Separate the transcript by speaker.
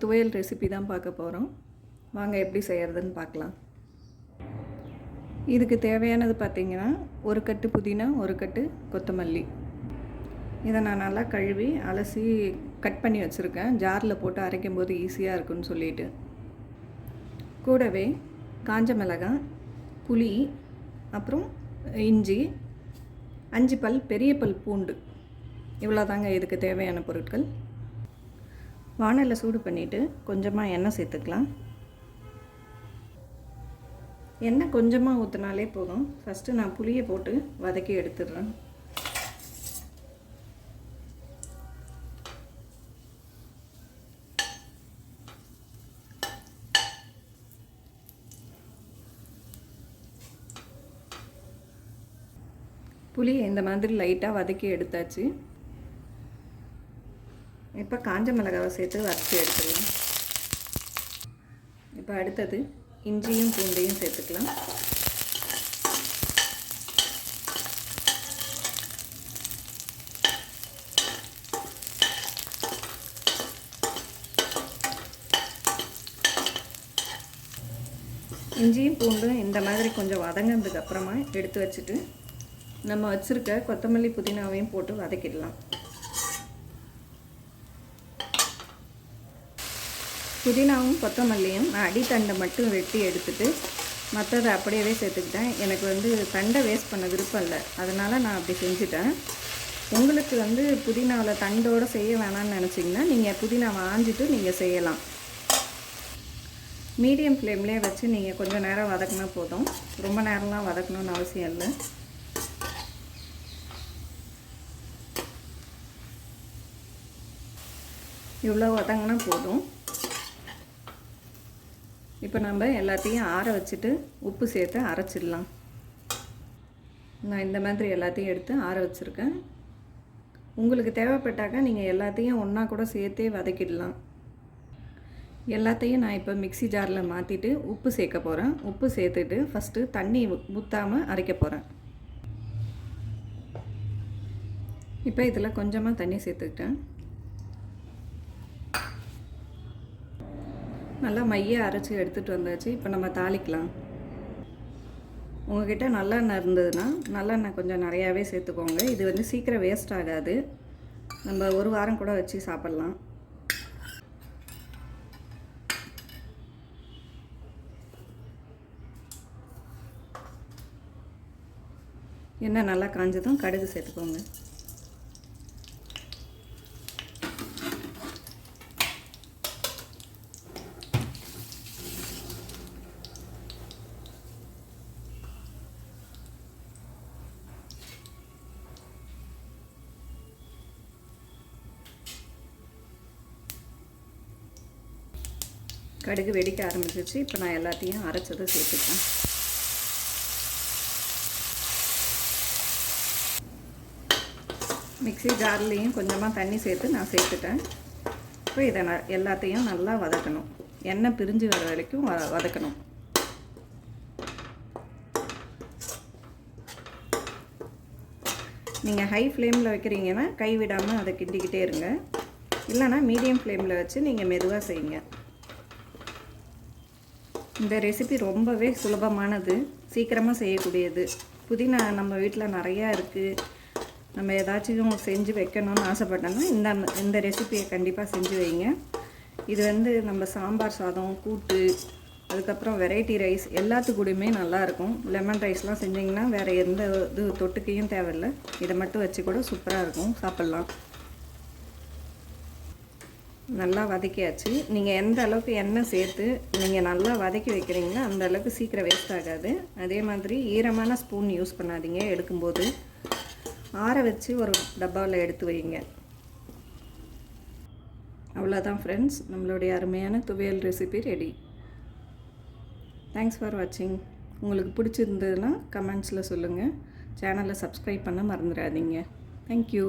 Speaker 1: துவையல் ரெசிபி தான் பார்க்க போகிறோம். வாங்க எப்படி செய்கிறதுன்னு பார்க்கலாம். இதுக்கு தேவையானது பார்த்திங்கன்னா, ஒரு கட்டு புதினா, ஒரு கட்டு கொத்தமல்லி. இதை நான் நல்லா கழுவி அலசி கட் பண்ணி வச்சுருக்கேன். ஜாரில் போட்டு அரைக்கும் போது ஈஸியாக இருக்குன்னு சொல்லிட்டு. கூடவே காஞ்ச மிளகாய், புளி, அப்புறம் இஞ்சி, 5 பல் பெரிய பல் பூண்டு. இவ்வளோதாங்க இதுக்கு தேவையான பொருட்கள். வானலில் சூடு பண்ணிவிட்டு கொஞ்சமாக எண்ணெய் சேர்த்துக்கலாம். எண்ணெய் கொஞ்சமாக ஊற்றினாலே போதும். ஃபஸ்ட்டு நான் புளியை போட்டு வதக்கி எடுத்துடுறேன். புளியை இந்த மாதிரி லைட்டாக வதக்கி எடுத்தாச்சு. இப்போ காஞ்ச மிளகாவை சேர்த்து வதக்கி எடுத்துக்கலாம். இப்போ அடுத்தது இஞ்சியும் பூண்டையும் சேர்த்துக்கலாம். இஞ்சியும் பூண்டும் இந்த மாதிரி கொஞ்சம் வதங்கினதுக்கு அப்புறமா எடுத்து வச்சுட்டு நம்ம வச்சுருக்க கொத்தமல்லி புதினாவையும் போட்டு வதக்கிடலாம். புதினாவும் கொத்தமல்லியும் நான் அடித்தண்டை மட்டும் வெட்டி எடுத்துகிட்டு மற்றதை அப்படியே சேர்த்துக்கிட்டேன். எனக்கு தண்டை வேஸ்ட் பண்ண விருப்பம் இல்லை, அதனால் நான் அப்படி செஞ்சுட்டேன். உங்களுக்கு புதினாவில் தண்டோடு செய்ய வேணாம்னு நினச்சிங்கன்னா நீங்கள் புதினாவை ஆஞ்சிட்டு நீங்கள் செய்யலாம். மீடியம் ஃப்ளேம்லேயே வச்சு நீங்கள் கொஞ்சம் நேரம் வதக்கினா போதும். ரொம்ப நேரம்லாம் வதக்கணும்னு அவசியம் இல்லை. இவ்வளோ வதங்கினா போதும். இப்போ நம்ம எல்லாத்தையும் ஆற வச்சுட்டு உப்பு சேர்த்து அரைச்சிடலாம். நான் இந்த மாதிரி எல்லாத்தையும் எடுத்து ஆற வச்சுருக்கேன். உங்களுக்கு தேவைப்பட்டாக்கா நீங்கள் எல்லாத்தையும் ஒன்றா கூட சேர்த்தே வதக்கிடலாம். எல்லாத்தையும் நான் இப்போ மிக்ஸி ஜாரில் மாற்றிட்டு உப்பு சேர்க்க போகிறேன். உப்பு சேர்த்துட்டு ஃபஸ்ட்டு தண்ணி ஊற்றாமல் அரைக்க போகிறேன். இப்போ இதில் கொஞ்சமாக தண்ணி சேர்த்துக்கிட்டேன். நல்லா மைய அரைச்சி எடுத்துகிட்டு வந்தாச்சு. இப்போ நம்ம தாளிக்கலாம். உங்கள்கிட்ட நல்லெண்ணெய் இருந்ததுன்னா நல்லெண்ணெய் கொஞ்சம் நிறையாவே சேர்த்துக்கோங்க. இது சீக்கிரம் வேஸ்ட் ஆகாது. நம்ம ஒரு வாரம் கூட வச்சு சாப்பிட்லாம். எண்ணெய் நல்லா காஞ்சதும் கடுகு சேர்த்துக்கோங்க. கடுகு வெடிக்க ஆரம்பிச்சிச்சு. இப்போ நான் எல்லாத்தையும் அரைச்சதை சேர்த்துக்கிறேன். மிக்ஸி ஜார்லேயும் கொஞ்சமாக தண்ணி சேர்த்து நான் சேர்த்துட்டேன். இப்போ இதை எல்லாத்தையும் நல்லா வதக்கணும். எண்ணெய் பிரிஞ்சு வர வரைக்கும் வதக்கணும். நீங்கள் ஹை ஃப்ளேமில் வைக்கிறீங்கன்னா கை விடாமல் அதை கிண்டிக்கிட்டே இருங்க. இல்லைனா மீடியம் ஃப்ளேமில் வச்சு நீங்கள் மெதுவாக செய்யுங்க. இந்த ரெசிபி ரொம்பவே சுலபமானது, சீக்கிரமாக செய்யக்கூடியது. புதினா நம்ம வீட்டில் நிறையா இருக்குது. நம்ம ஏதாச்சும் செஞ்சு வைக்கணும்னு ஆசைப்பட்டோன்னா இந்த ரெசிபியை கண்டிப்பாக செஞ்சு வைங்க. இது நம்ம சாம்பார் சாதம், கூட்டு, அதுக்கப்புறம் வெரைட்டி ரைஸ் எல்லாத்துக்கூடயுமே நல்லாயிருக்கும். லெமன் ரைஸ்லாம் செஞ்சிங்கன்னா வேறு எந்த தொட்டுக்கையும் தேவையில்லை. இதை மட்டும் வச்சு கூட சூப்பராக இருக்கும், சாப்பிட்லாம். நல்லா வதக்கியாச்சு. நீங்கள் எந்த அளவுக்கு எண்ணெய் சேர்த்து நீங்கள் நல்லா வதக்கி வைக்கிறீங்களோ அந்த அளவுக்கு சீக்கிரம் வேஸ்ட் ஆகாது. அதே மாதிரி ஈரமான ஸ்பூன் யூஸ் பண்ணாதீங்க. எடுக்கும்போது ஆற வச்சு ஒரு டப்பாவில் எடுத்து வைங்க. அவ்வளோதான் ஃப்ரெண்ட்ஸ், நம்மளுடைய அருமையான துவையல் ரெசிபி ரெடி. தேங்க்ஸ் ஃபார் வாட்சிங். உங்களுக்கு பிடிச்சிருந்ததுன்னா கமெண்ட்ஸில் சொல்லுங்கள். சேனலை சப்ஸ்கிரைப் பண்ண மறந்துடாதீங்க. தேங்க்யூ.